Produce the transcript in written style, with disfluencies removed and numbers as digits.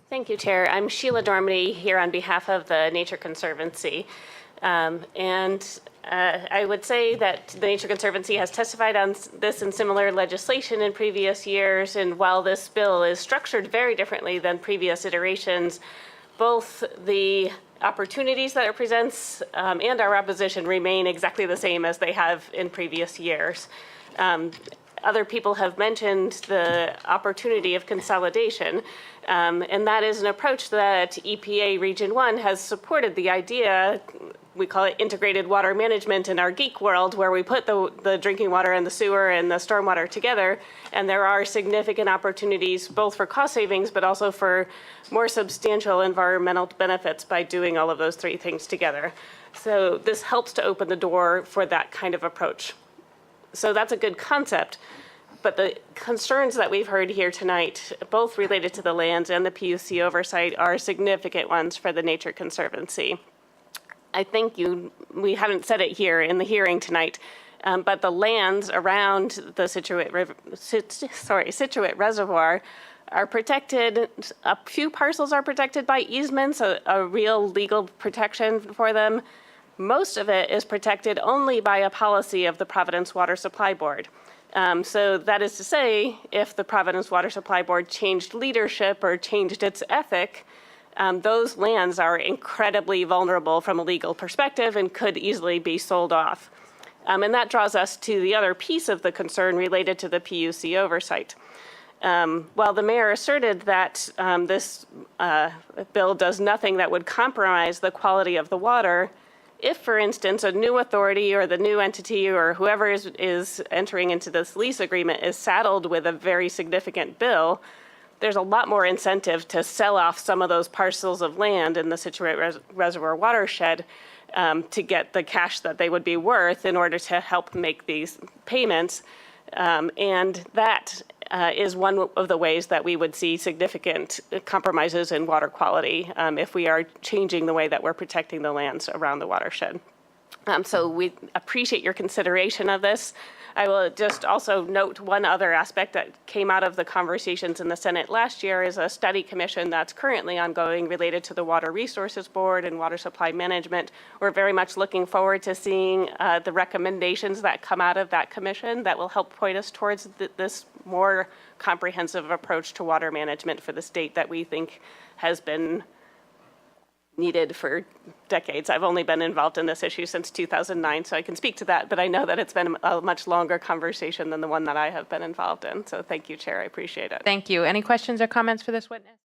Thank you, Chair. I'm Sheila Darmody here on behalf of the Nature Conservancy. I would say that the Nature Conservancy has testified on this and similar legislation in previous years, and while this bill is structured very differently than previous iterations, both the opportunities that it presents and our opposition remain exactly the same as they have in previous years. Other people have mentioned the opportunity of consolidation, and that is an approach that EPA Region 1 has supported the idea. We call it integrated water management in our geek world, where we put the drinking water and the sewer and the stormwater together, and there are significant opportunities both for cost savings but also for more substantial environmental benefits by doing all of those three things together. So this helps to open the door for that kind of approach. So that's a good concept, but the concerns that we've heard here tonight, both related to the lands and the PUC oversight, are significant ones for the Nature Conservancy. I think we haven't said it here in the hearing tonight, but the lands around the Scituate Reservoir are protected. A few parcels are protected by easements, a real legal protection for them. Most of it is protected only by a policy of the Providence Water Supply Board. So that is to say, if the Providence Water Supply Board changed leadership or changed its ethic, those lands are incredibly vulnerable from a legal perspective and could easily be sold off. And that draws us to the other piece of the concern related to the PUC oversight. While the mayor asserted that this bill does nothing that would compromise the quality of the water, if, for instance, a new authority or the new entity or whoever is entering into this lease agreement is saddled with a very significant bill, there's a lot more incentive to sell off some of those parcels of land in the Scituate Reservoir watershed to get the cash that they would be worth in order to help make these payments. And that is one of the ways that we would see significant compromises in water quality if we are changing the way that we're protecting the lands around the watershed. So we appreciate your consideration of this. I will just also note one other aspect that came out of the conversations in the Senate last year is a study commission that's currently ongoing related to the Water Resources Board and water supply management. We're very much looking forward to seeing the recommendations that come out of that commission that will help point us towards this more comprehensive approach to water management for the state that we think has been needed for decades. I've only been involved in this issue since 2009, so I can speak to that, but I know that it's been a much longer conversation than the one that I have been involved in. So thank you, Chair. I appreciate it. Thank you. Any questions or comments for this witness?